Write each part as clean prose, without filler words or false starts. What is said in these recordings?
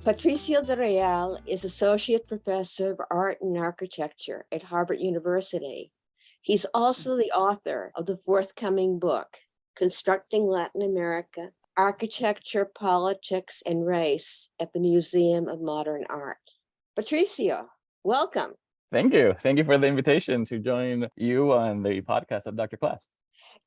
Patricio del Real is Associate Professor of Art and Architecture at Harvard University. He's also the author of the forthcoming book, Constructing Latin America, Architecture, Politics, and Race at the Museum of Modern Art. Patricio, welcome. Thank you. Thank you for the invitation to join you on the podcast of Dr. Class.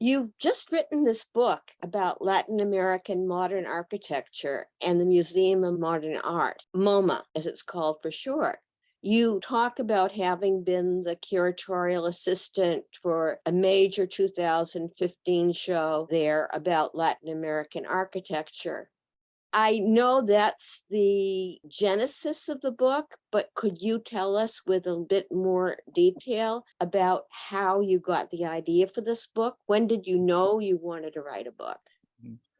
You've just written this book about Latin American modern architecture and the Museum of Modern Art, MOMA, as it's called for short. You talk about having been the curatorial assistant for a major 2015 show there about Latin American architecture. I know that's the genesis of the book, but could you tell us with a bit more detail about how you got the idea for this book? When did you know you wanted to write a book?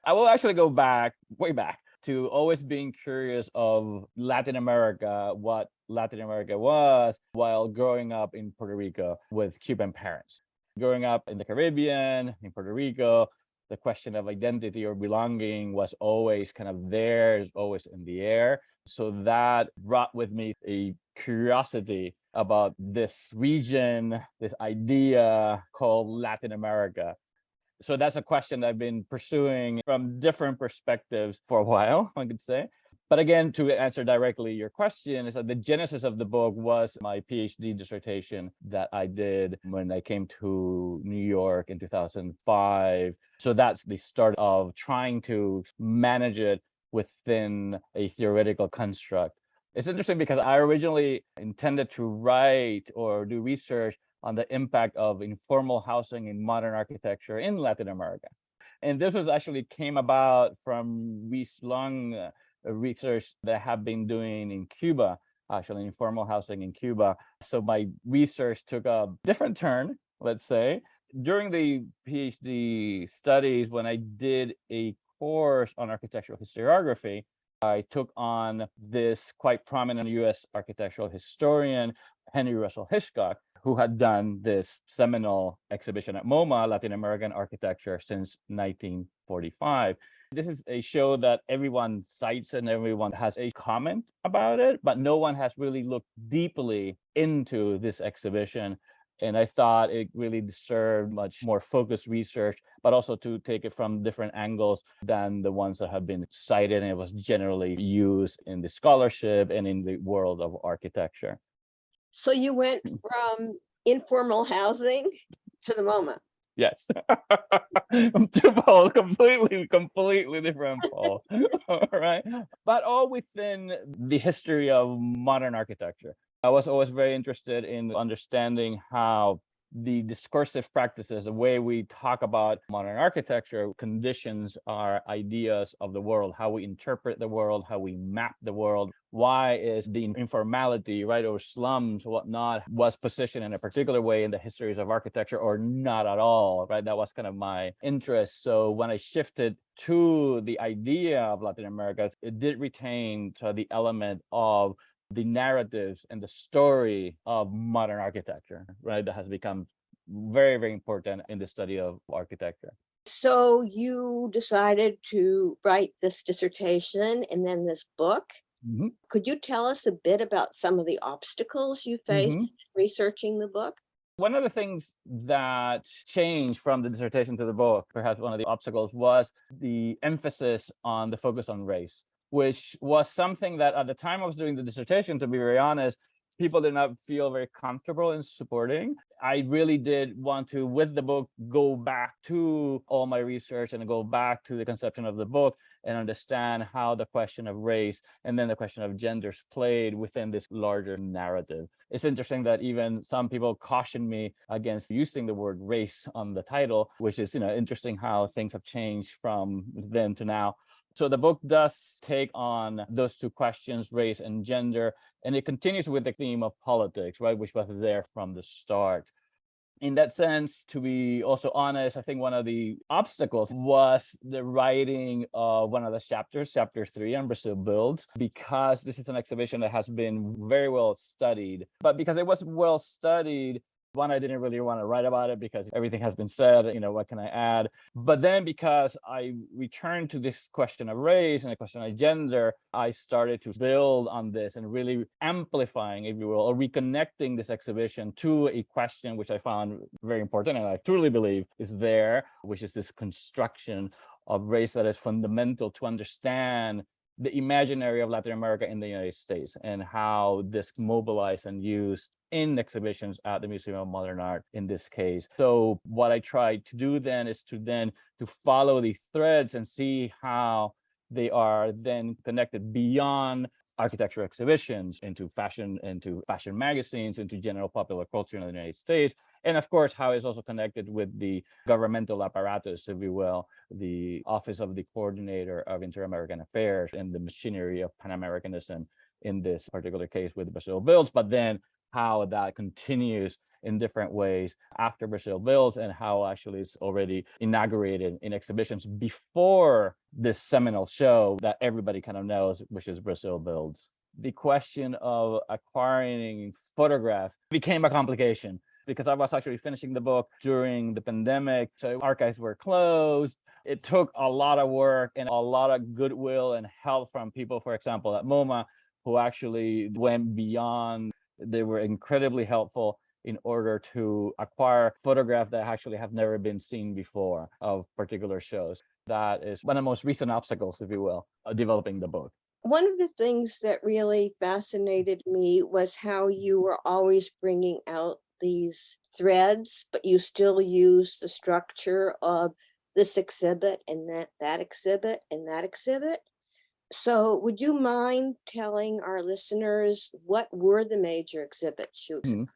I will actually go back, way back, to always being curious of Latin America, what Latin America was while growing up in Puerto Rico with Cuban parents. Growing up in the Caribbean, in Puerto Rico, the question of identity or belonging was always kind of there, is always in the air. So that brought with me a curiosity about this region, this idea called Latin America. So that's a question I've been pursuing from different perspectives for a while, I could say. But again, to answer directly your question, is that the genesis of the book was my PhD dissertation that I did when I came to New York in 2005. So that's the start of trying to manage it within a theoretical construct. It's interesting because I originally intended to write or do research on the impact of informal housing in modern architecture in Latin America. And this was actually came about from long research that I have been doing in Cuba, actually informal housing in Cuba. So my research took a different turn, let's say. During the PhD studies, when I did a course on architectural historiography, I took on this quite prominent US architectural historian, Henry Russell Hitchcock, who had done this seminal exhibition at MOMA, Latin American Architecture, since 1945. This is a show that everyone cites and everyone has a comment about it, but no one has really looked deeply into this exhibition. And I thought it really deserved much more focused research, but also to take it from different angles than the ones that have been cited. And it was generally used in the scholarship and in the world of architecture. So you went from informal housing to the MoMA. Yes. Two poles, completely different pole. All right. But all within the history of modern architecture. I was always very interested in understanding how the discursive practices, the way we talk about modern architecture, conditions our ideas of the world, how we interpret the world, how we map the world. Why is the informality, right, or slums, whatnot, was positioned in a particular way in the histories of architecture or not at all, right? That was kind of my interest. So when I shifted to the idea of Latin America, it did retain the element of the narratives and the story of modern architecture, right? That has become very, very important in the study of architecture. So you decided to write this dissertation and then this book. Mm-hmm. Could you tell us a bit about some of the obstacles you faced researching the book? One of the things that changed from the dissertation to the book, perhaps one of the obstacles, was the emphasis on the focus on race, which was something that at the time I was doing the dissertation, to be very honest, people did not feel very comfortable in supporting. I really did want to, with the book, go back to all my research and go back to the conception of the book and understand how the question of race and then the question of genders played within this larger narrative. It's interesting that even some people cautioned me against using the word race on the title, which is, interesting how things have changed from then to now. So the book does take on those two questions, race and gender, and it continues with the theme of politics, right, which was there from the start. In that sense, to be also honest, I think one of the obstacles was the writing of one of the chapters, chapter 3 on Brazil Builds, because this is an exhibition that has been very well studied. But because it was well studied, One, I didn't really want to write about it because everything has been said, what can I add? But then because I returned to this question of race and the question of gender, I started to build on this and really amplifying, if you will, or reconnecting this exhibition to a question which I found very important and I truly believe is there, which is this construction of race that is fundamental to understand the imaginary of Latin America in the United States and how this mobilized and used in exhibitions at the Museum of Modern Art in this case. So what I tried to do then is to follow these threads and see how they are then connected beyond architecture exhibitions into fashion magazines, into general popular culture in the United States. And of course, how it's also connected with the governmental apparatus, if you will, the Office of the Coordinator of Inter-American Affairs and the machinery of Pan-Americanism in this particular case with Brazil Builds, but then how that continues in different ways after Brazil Builds and how actually it's already inaugurated in exhibitions before this seminal show that everybody kind of knows, which is Brazil Builds. The question of acquiring photographs became a complication because I was actually finishing the book during the pandemic. So archives were closed. It took a lot of work and a lot of goodwill and help from people, for example, at MoMA, who actually went beyond. They were incredibly helpful in order to acquire photographs that actually have never been seen before of particular shows. That is one of the most recent obstacles, if you will, of developing the book. One of the things that really fascinated me was how you were always bringing out these threads, but you still use the structure of this exhibit and that exhibit and that exhibit. So would you mind telling our listeners what were the major exhibits you Mhm.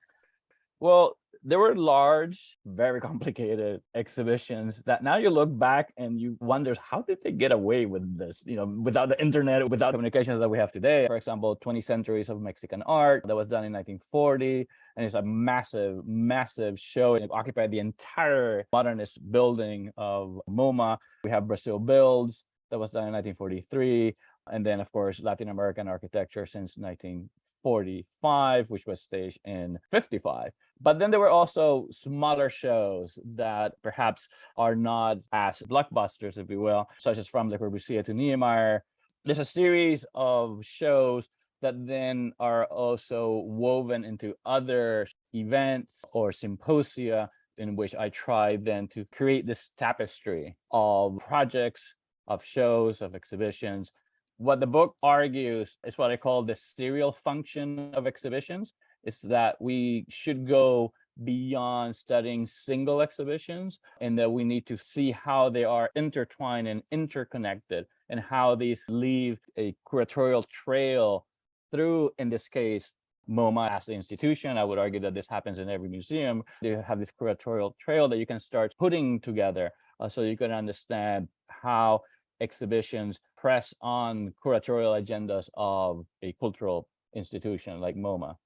Well, there were large, very complicated exhibitions that now you look back and you wonder, how did they get away with this? Without the internet, without communications that we have today. For example, 20 Centuries of Mexican Art that was done in 1940. And it's a massive, massive show. It occupied the entire modernist building of MoMA. We have Brazil Builds that was done in 1943. And then, of course, Latin American architecture since 1945, which was staged in 55. But then there were also smaller shows that perhaps are not as blockbusters, if you will, such as From Le Corbusier to Niemeyer. There's a series of shows that then are also woven into other events or symposia in which I try then to create this tapestry of projects, of shows, of exhibitions. What the book argues is what I call the serial function of exhibitions, is that we should go beyond studying single exhibitions and that we need to see how they are intertwined and interconnected and how these leave a curatorial trail through, in this case, MoMA as the institution. I would argue that this happens in every museum. You have this curatorial trail that you can start putting together so you can understand how exhibitions press on curatorial agendas of a cultural institution like MoMA.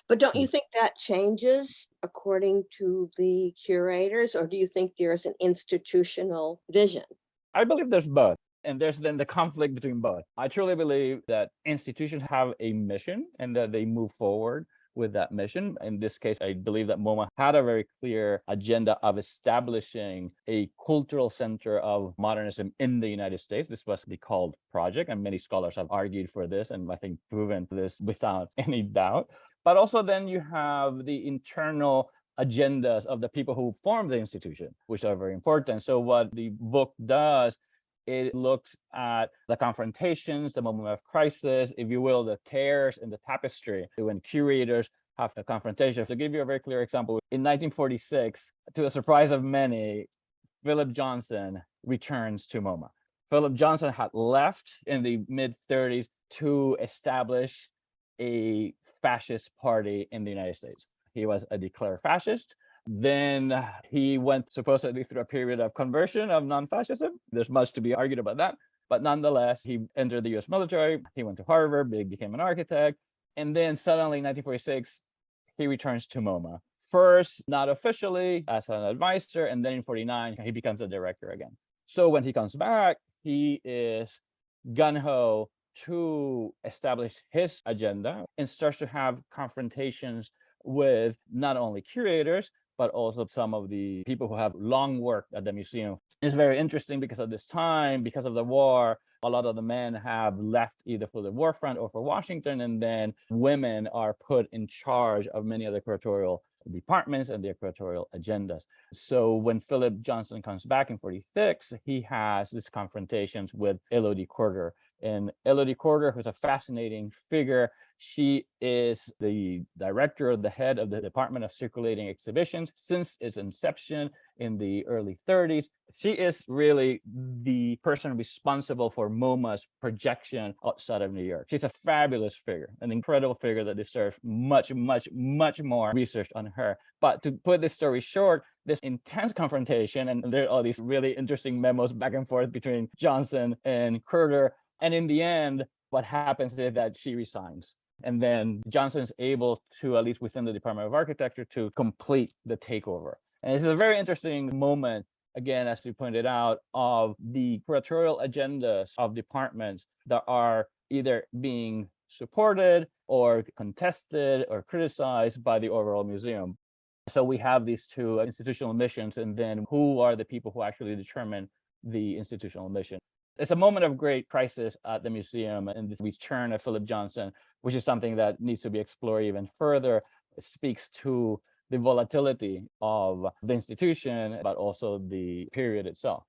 But don't you think that changes according to the curators, or do you think there's an institutional vision? I believe there's both. And there's then the conflict between both. I truly believe that institutions have a mission and that they move forward with that mission. In this case, I believe that MoMA had a very clear agenda of establishing a cultural center of modernism in the United States. This was the called project, and many scholars have argued for this, and I think proven this without any doubt. But also then you have the internal agendas of the people who form the institution, which are very important. So what the book does, it looks at the confrontations, the moment of crisis, if you will, the tears in the tapestry when curators have a confrontation. To give you a very clear example, in 1946, to the surprise of many, Philip Johnson returns to MoMA. Philip Johnson had left in the mid-30s to establish a fascist party in the United States. He was a declared fascist. Then he went supposedly through a period of conversion of non-fascism. There's much to be argued about that. But nonetheless, he entered the US military. He went to Harvard, became an architect. And then suddenly in 1946, he returns to MoMA. First, not officially as an advisor. And then in 49, he becomes a director again. So when he comes back, he is gung-ho to establish his agenda and starts to have confrontations with not only curators, but also some of the people who have long worked at the museum. It's very interesting because at this time, because of the war, a lot of the men have left either for the war front or for Washington, and then women are put in charge of many of the curatorial departments and their curatorial agendas. So when Philip Johnson comes back in 46, he has these confrontations with Elodie Corder. And Elodie Corder, who's a fascinating figure, she is the director, the head of the Department of Circulating Exhibitions since its inception in the early 30s. She is really the person responsible for MoMA's projection outside of New York. She's a fabulous figure, an incredible figure that deserves much, much, much more research on her. But to put this story short, this intense confrontation, and there are all these really interesting memos back and forth between Johnson and Corder. And in the end, what happens is that she resigns. And then Johnson is able to, at least within the Department of Architecture, to complete the takeover. And this is a very interesting moment, again, as you pointed out, of the curatorial agendas of departments that are either being supported or contested or criticized by the overall museum. So we have these two institutional missions, and then who are the people who actually determine the institutional mission? It's a moment of great crisis at the museum, and this return of Philip Johnson, which is something that needs to be explored even further. It speaks to the volatility of the institution, but also the period itself.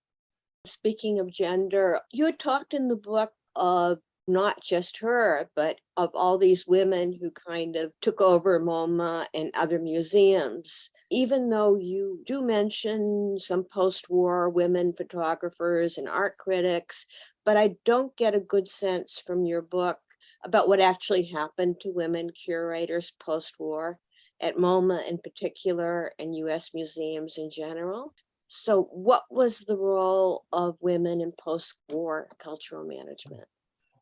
Speaking of gender, you had talked in the book of not just her, but of all these women who kind of took over MoMA and other museums. Even though you do mention some post-war women photographers and art critics, but I don't get a good sense from your book about what actually happened to women curators post-war at MoMA in particular and US museums in general. So what was the role of women in post-war cultural management?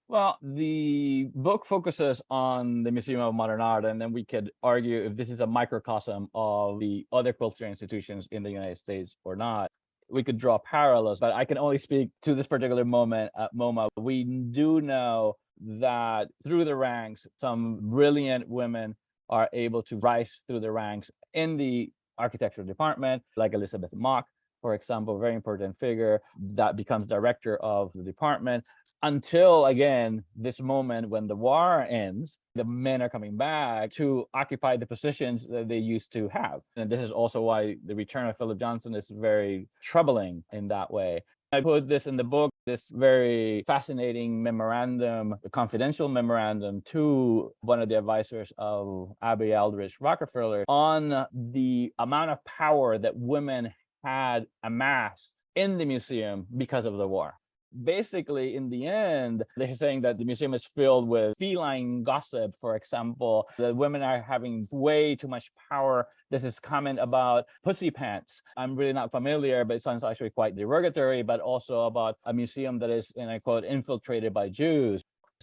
Well, the book focuses on the Museum of Modern Art, and then we could argue if this is a microcosm of the other cultural institutions in the United States or not. We could draw parallels, but I can only speak to this particular moment at MoMA. We do know that through the ranks, some brilliant women are able to rise through the ranks in the architectural department, like Elizabeth Mock, for example, very important figure that becomes director of the department. Until, again, this moment when the war ends, the men are coming back to occupy the positions that they used to have. And this is also why the return of Philip Johnson is very troubling in that way. I put this in the book, this very fascinating memorandum, a confidential memorandum to one of the advisors of Abby Aldrich Rockefeller on the amount of power that women had amassed in the museum because of the war. Basically, in the end, they're saying that the museum is filled with feline gossip, for example, that women are having way too much power. There's this comment about pussy pants. I'm really not familiar, but it sounds actually quite derogatory, but also about a museum that is, and I quote, infiltrated by Jews.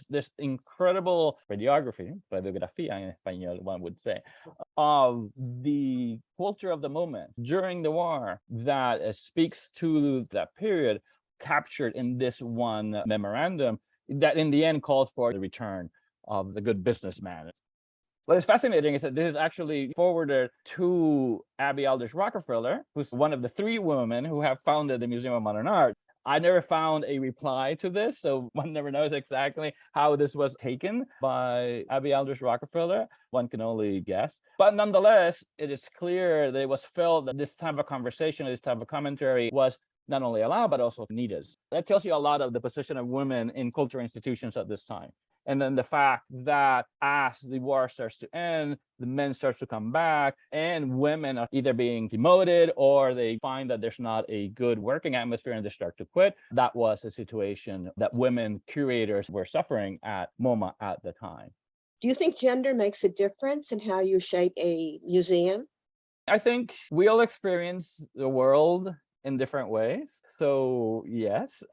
This incredible radiography, radiografía in español, one would say, of the culture of the moment during the war that speaks to that period, captured in this one memorandum that in the end called for the return of the good businessman. What is fascinating is that this is actually forwarded to Abby Aldrich Rockefeller, who's one of the three women who have founded the Museum of Modern Art. I never found a reply to this, so one never knows exactly how this was taken by Abby Aldrich Rockefeller. One can only guess. But nonetheless, it is clear that it was felt that this type of conversation, this type of commentary was not only allowed, but also needed. That tells you a lot of the position of women in cultural institutions at this time. And then the fact that as the war starts to end, the men start to come back, and women are either being demoted or they find that there's not a good working atmosphere and they start to quit. That was a situation that women curators were suffering at MoMA at the time. Do you think gender makes a difference in how you shape a museum? I think we all experience the world in different ways. So yes,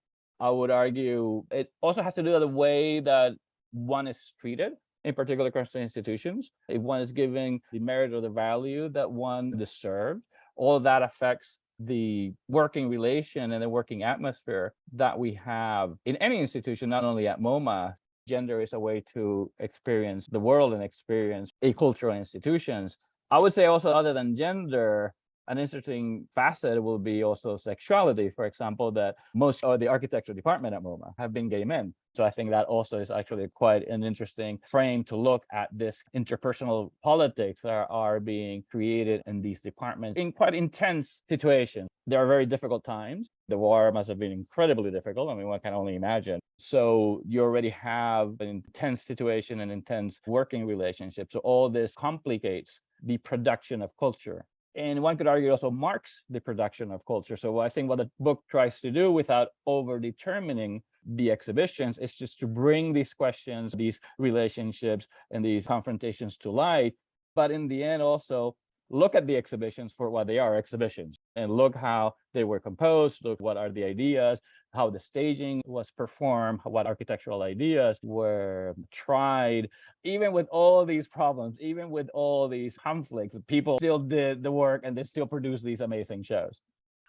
I would argue it also has to do with the way that one is treated, in particular Christian institutions. If one is giving the merit or the value that one deserved, all of that affects the working relation and the working atmosphere that we have in any institution, not only at MoMA. gender is a way to experience the world and experience a cultural institutions. I would say also, other than gender, an interesting facet will be also sexuality. For example, that most of the architecture department at MoMA have been gay men. So I think that also is actually quite an interesting frame to look at this interpersonal politics that are being created in these departments in quite intense situations. There are very difficult times. The war must have been incredibly difficult. I mean, one can only imagine. So you already have an intense situation and intense working relationship. So all this complicates the production of culture. And one could argue also marks the production of culture. So I think what the book tries to do, without over determining the exhibitions, is just to bring these questions, these relationships, and these confrontations to light. But in the end, also look at the exhibitions for what they are, exhibitions, and look how they were composed, look what are the ideas, how the staging was performed, what architectural ideas were tried. Even with all these problems, even with all these conflicts, people still did the work and they still produced these amazing shows.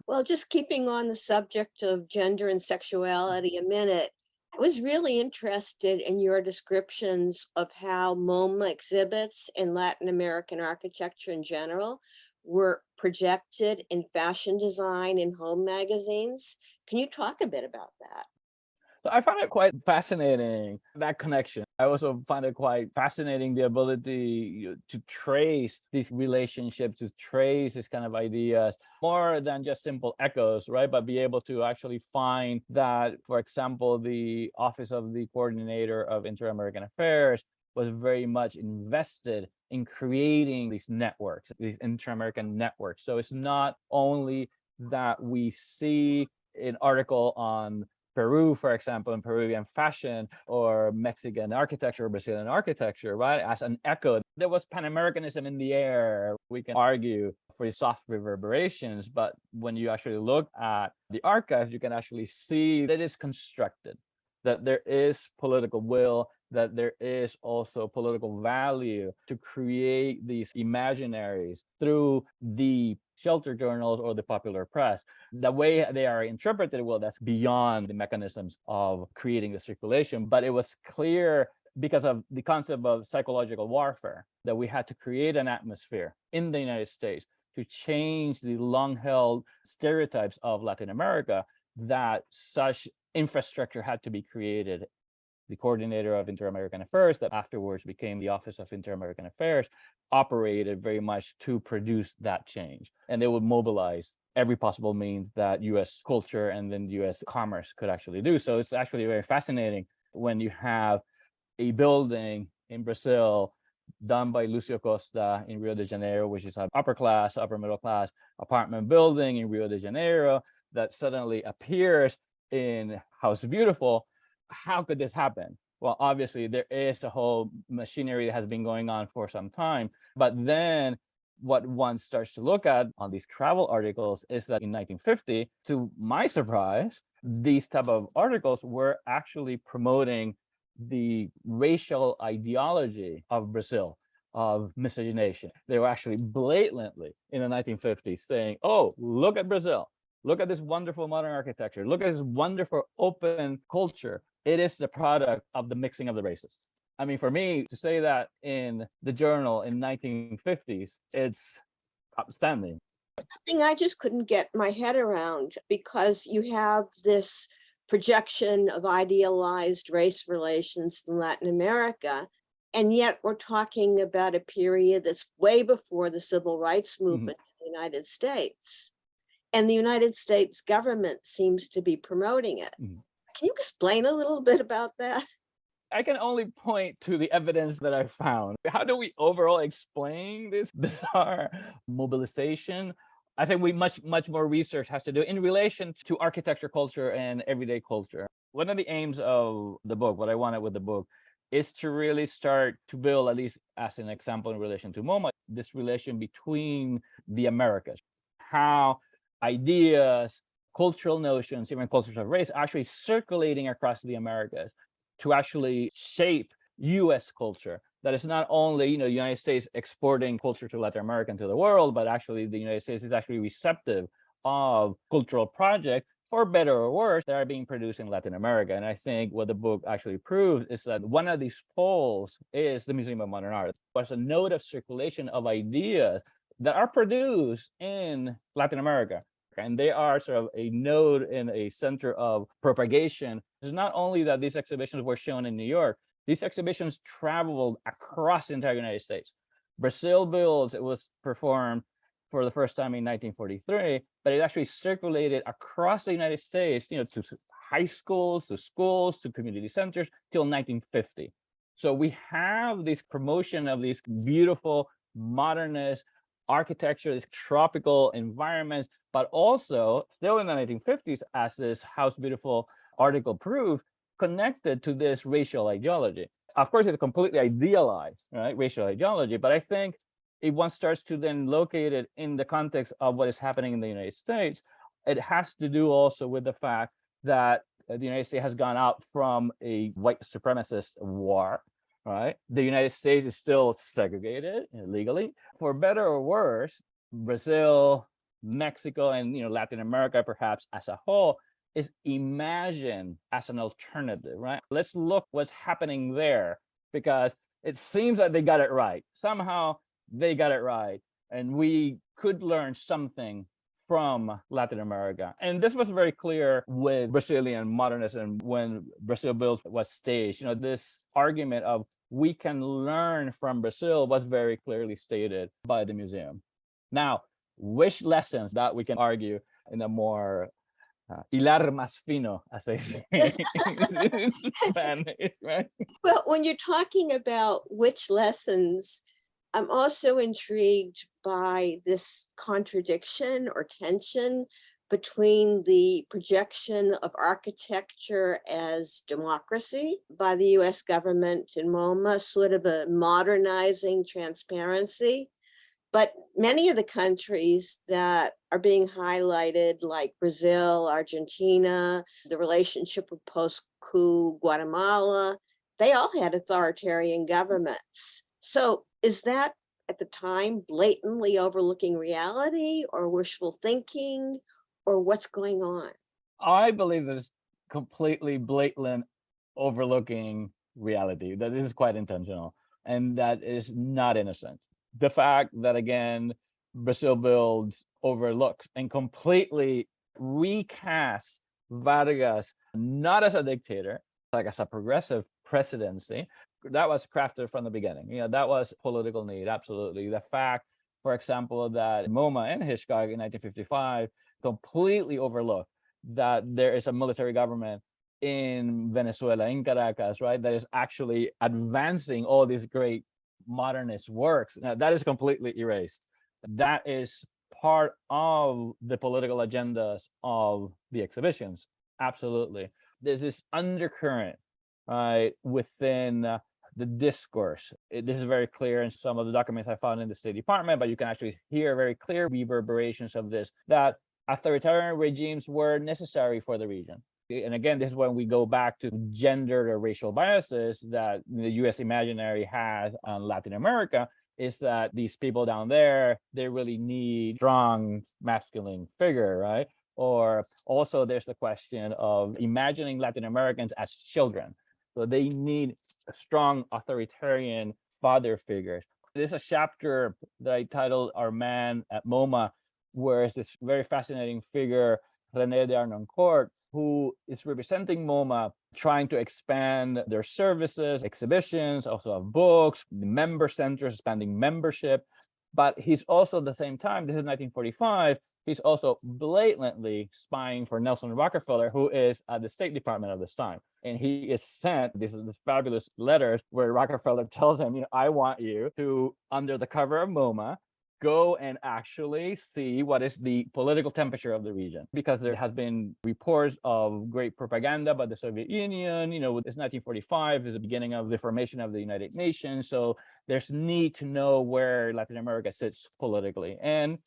Well, just keeping on the subject of gender and sexuality a minute, I was really interested in your descriptions of how MoMA exhibits in Latin American architecture in general were projected in fashion design and home magazines. Can you talk a bit about that? So I find it quite fascinating, that connection. I also find it quite fascinating the ability to trace these relationships, to trace these kind of ideas, more than just simple echoes, right? But be able to actually find that, for example, the Office of the Coordinator of Inter-American Affairs was very much invested in creating these networks, these inter-American networks. So it's not only that we see an article on Peru, for example, in Peruvian fashion, or Mexican architecture, or Brazilian architecture, right? As an echo, there was Pan Americanism in the air. We can argue for soft reverberations, but when you actually look at the archives, you can actually see that it's constructed, that there is political will, that there is also political value to create these imaginaries through the shelter journals or the popular press. The way they are interpreted, well, that's beyond the mechanisms of creating the circulation. But it was clear, because of the concept of psychological warfare, that we had to create an atmosphere in the United States to change the long-held stereotypes of Latin America, that such infrastructure had to be created. The Coordinator of Inter-American Affairs, that afterwards became the Office of Inter-American Affairs, operated very much to produce that change. And they would mobilize every possible means that US culture and then US commerce could actually do. So it's actually very fascinating when you have a building in Brazil done by Lucio Costa in Rio de Janeiro, which is an upper class, upper middle class apartment building in Rio de Janeiro, that suddenly appears in House Beautiful. How could this happen? Well, obviously, there is a whole machinery that has been going on for some time. But then what one starts to look at on these travel articles is that in 1950, to my surprise, these type of articles were actually promoting the racial ideology of Brazil, of miscegenation. They were actually blatantly in the 1950s saying, oh, look at Brazil. Look at this wonderful modern architecture. Look at this wonderful open culture. It is the product of the mixing of the races. I mean, for me to say that in the journal in 1950s, it's outstanding. Thing I just couldn't get my head around, because you have this projection of idealized race relations in Latin America, and yet we're talking about a period that's way before the civil rights movement in the United States. And the United States government seems to be promoting it. Can you explain a little bit about that? I can only point to the evidence that I found. How do we overall explain this bizarre mobilization? I think much more research has to do in relation to architecture culture and everyday culture. One of the aims of the book, what I wanted with the book, is to really start to build, at least as an example in relation to MoMA, this relation between the Americas. How ideas, cultural notions, even cultures of race, actually circulating across the Americas to actually shape US culture. That is not only, the United States exporting culture to Latin America and to the world, but actually the United States is actually receptive of cultural projects for better or worse, that are being produced in Latin America. And I think what the book actually proves is that one of these poles is the Museum of Modern Art. There's a node of circulation of ideas that are produced in Latin America. And they are sort of a node in a center of propagation. It's not only that these exhibitions were shown in New York, these exhibitions traveled across the entire United States. Brazil Builds, it was performed for the first time in 1943, but it actually circulated across the United States, to high schools, to community centers till 1950. So we have this promotion of these beautiful modernist architecture, these tropical environments, but also still in the 1950s, as this House Beautiful article proved, connected to this racial ideology. Of course, it's completely idealized, right, racial ideology, but I think if one starts to then locate it in the context of what is happening in the United States, it has to do also with the fact that the United States has gone out from a white supremacist war, right? The United States is still segregated legally. For better or worse, Brazil, Mexico, and Latin America, perhaps as a whole, is imagined as an alternative, right? Let's look what's happening there, because it seems like they got it right. Somehow they got it right, and we could learn something from Latin America. And this was very clear with Brazilian modernism when Brazil Builds was staged. This argument of we can learn from Brazil was very clearly stated by the museum. Now, which lessons that we can argue in a more hilar más fino, as they say in Spanish, right? Well, when you're talking about which lessons, I'm also intrigued by this contradiction or tension between the projection of architecture as democracy by the US government in MOMA, sort of a modernizing transparency. But many of the countries that are being highlighted, like Brazil, Argentina, the relationship with post-coup Guatemala, they all had authoritarian governments. So is that at the time blatantly overlooking reality or wishful thinking, or what's going on? I believe that it's completely blatant overlooking reality, that is quite intentional, and that is not innocent. The fact that, again, Brazil Builds overlooks and completely recasts Vargas not as a dictator, like as a progressive presidency, that was crafted from the beginning. That was political need, absolutely. The fact, for example, that MoMA and Hitchcock in 1955 completely overlooked that there is a military government in Venezuela, in Caracas, right, that is actually advancing all these great modernist works. Now, that is completely erased. That is part of the political agendas of the exhibitions. Absolutely. There's this undercurrent, right, within the discourse. This is very clear in some of the documents I found in the State Department, but you can actually hear very clear reverberations of this, that authoritarian regimes were necessary for the region. And again, this is when we go back to gender or racial biases that the US imaginary has on Latin America, is that these people down there, they really need strong masculine figure, right? Or also there's the question of imagining Latin Americans as children. So they need strong authoritarian father figures. There's a chapter that I titled Our Man at MoMA, where it's this very fascinating figure, René de Arnoncourt, who is representing MoMA, trying to expand their services, exhibitions, also have books, member centers, expanding membership. But he's also at the same time, this is 1945, he's also blatantly spying for Nelson Rockefeller, who is at the State Department at this time. And he is sent these fabulous letters where Rockefeller tells him, I want you to, under the cover of MoMA, go and actually see what is the political temperature of the region, because there has been reports of great propaganda by the Soviet Union. It's 1945, is the beginning of the formation of the United Nations. So there's need to know where Latin America sits politically. And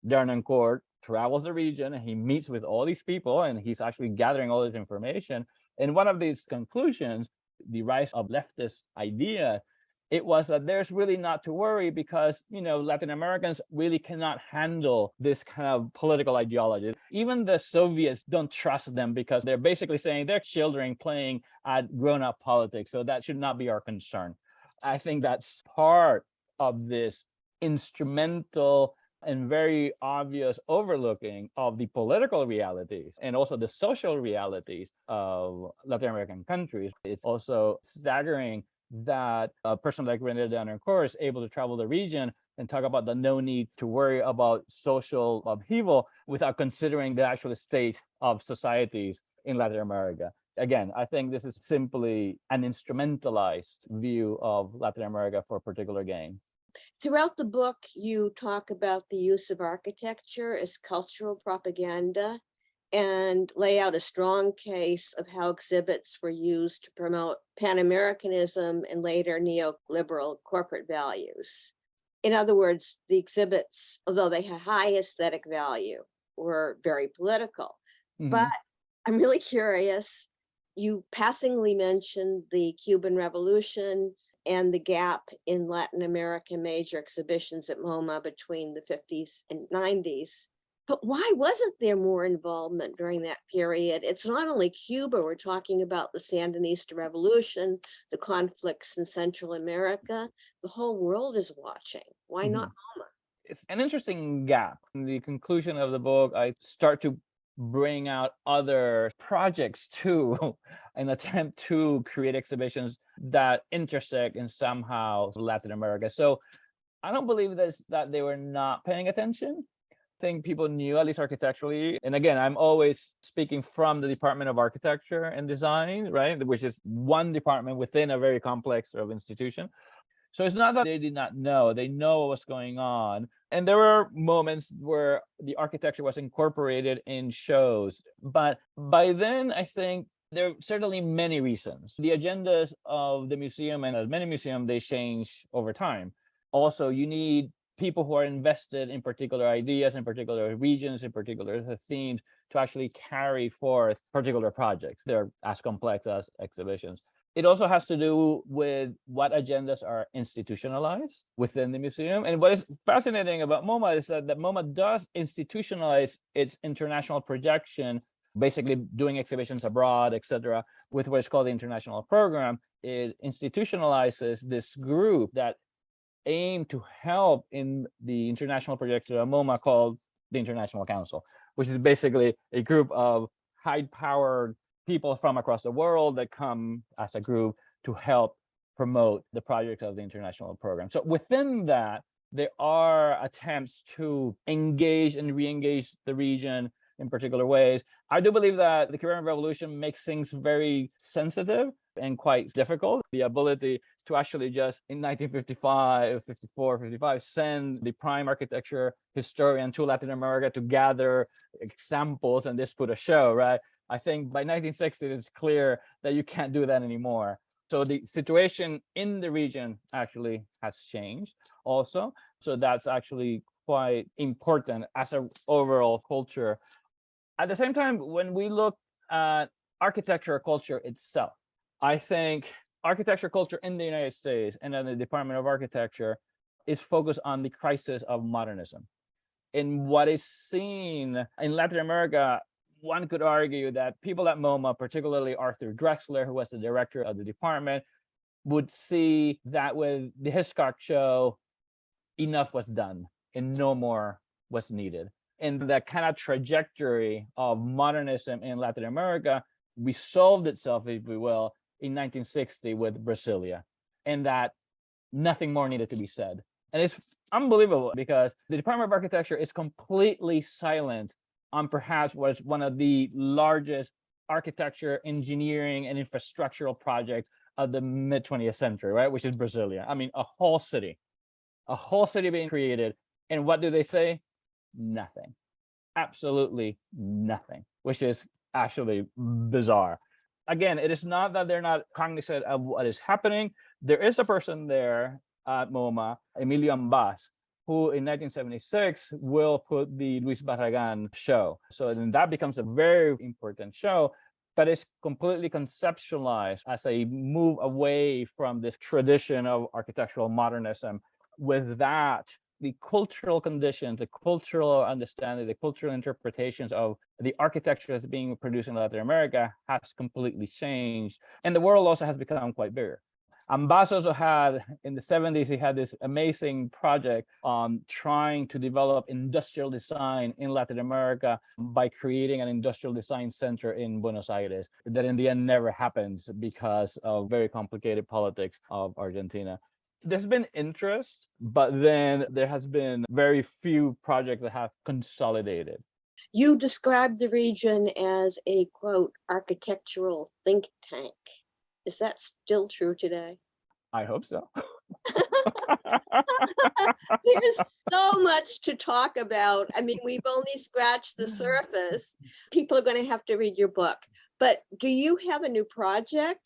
Darnancourt travels the region and he meets with all these people and he's actually gathering all this information. And one of these conclusions, the rise of leftist idea, it was that there's really not to worry because, Latin Americans really cannot handle this kind of political ideology. Even the Soviets don't trust them because they're basically saying they're children playing at grown-up politics. So that should not be our concern. I think that's part of this instrumental and very obvious overlooking of the political realities and also the social realities of Latin American countries. It's also staggering that a person like Rene Dannercourt is able to travel the region and talk about the no need to worry about social upheaval without considering the actual state of societies in Latin America. Again, I think this is simply an instrumentalized view of Latin America for a particular gain. Throughout the book, you talk about the use of architecture as cultural propaganda and lay out a strong case of how exhibits were used to promote Pan-Americanism and later neoliberal corporate values. In other words, the exhibits, although they had high aesthetic value, were very political. But I'm really curious, you passingly mentioned the Cuban Revolution and the gap in Latin American major exhibitions at MoMA between the 50s and 90s. But why wasn't there more involvement during that period? It's not only Cuba, we're talking about the Sandinista Revolution, the conflicts in Central America. The whole world is watching. Why not MoMA? It's an interesting gap. In the conclusion of the book, I start to bring out other projects too, an attempt to create exhibitions that intersect in somehow Latin America. So I don't believe that they were not paying attention. I think people knew, at least architecturally. And again, I'm always speaking from the Department of Architecture and Design, right? Which is one department within a very complex sort of institution. So it's not that they did not know, they know what was going on. And there were moments where the architecture was incorporated in shows. But by then, I think there are certainly many reasons. The agendas of the museum and of many museums, they change over time. Also, you need people who are invested in particular ideas, in particular regions, in particular themes to actually carry forth particular projects. They're as complex as exhibitions. It also has to do with what agendas are institutionalized within the museum. And what is fascinating about MoMA is that MoMA does institutionalize its international projection, basically doing exhibitions abroad, etc., with what is called the international program. It institutionalizes this group that aim to help in the international projection of MoMA called the International Council, which is basically a group of high-powered people from across the world that come as a group to help promote the project of the international program. So within that, there are attempts to engage and re-engage the region in particular ways. I do believe that the Cuban Revolution makes things very sensitive and quite difficult. The ability to actually just in 1955, 54, 55, send the prime architecture historian to Latin America to gather examples and just put a show, right? I think by 1960, it's clear that you can't do that anymore. So the situation in the region actually has changed also. So that's actually quite important as an overall culture. At the same time, when we look at architecture culture itself, I think architecture culture in the United States and in the Department of Architecture is focused on the crisis of modernism. In what is seen in Latin America, one could argue that people at MoMA, particularly Arthur Drexler, who was the director of the department, would see that with the Hitchcock show, enough was done and no more was needed. And that kind of trajectory of modernism in Latin America resolved itself, if we will, in 1960 with Brasilia, and that nothing more needed to be said. And it's unbelievable because the Department of Architecture is completely silent on perhaps what is one of the largest architecture, engineering, and infrastructural projects of the mid-20th century, right? Which is Brasilia. I mean, a whole city being created. And what do they say? Nothing. Absolutely nothing, which is actually bizarre. Again, it is not that they're not cognizant of what is happening. There is a person there at MoMA, Emilio Ambas, who in 1976 will put the Luis Barragan show. So then that becomes a very important show. but it's completely conceptualized as a move away from this tradition of architectural modernism. With that, the cultural conditions, the cultural understanding, the cultural interpretations of the architecture that's being produced in Latin America has completely changed. And the world also has become quite bigger. Ambas also had, in the 70s, he had this amazing project on trying to develop industrial design in Latin America by creating an industrial design center in Buenos Aires. That in the end never happens because of very complicated politics of Argentina. There's been interest, but then there has been very few projects that have consolidated. You described the region as a, quote, architectural think tank. Is that still true today? I hope so. There's so much to talk about. I mean, we've only scratched the surface. People are going to have to read your book. But do you have a new project?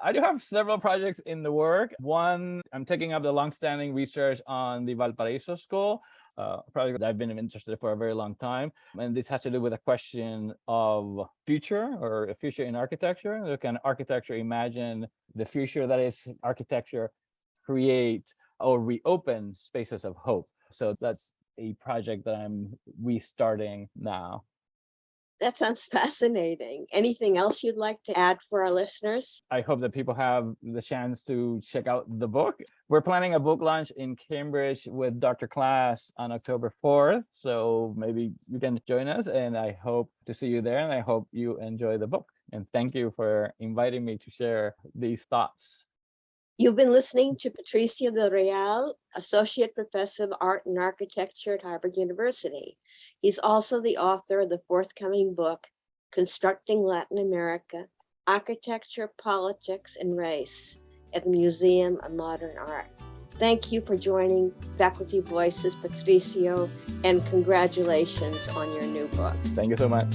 I do have several projects in the work. One, I'm taking up the longstanding research on the Valparaiso School, a project that I've been interested for a very long time. And this has to do with a question of future or a future in architecture. Can architecture imagine the future that is architecture create or reopen spaces of hope? So that's a project that I'm restarting now. That sounds fascinating. Anything else you'd like to add for our listeners? I hope that people have the chance to check out the book. We're planning a book launch in Cambridge with Dr. Class on October 4th. So maybe you can join us, and I hope to see you there, and I hope you enjoy the book. And thank you for inviting me to share these thoughts. You've been listening to Patricio del Real, Associate Professor of Art and Architecture at Harvard University. He's also the author of the forthcoming book, Constructing Latin America, Architecture, Politics, and Race at the Museum of Modern Art. Thank you for joining Faculty Voices, Patricio, and congratulations on your new book. Thank you so much.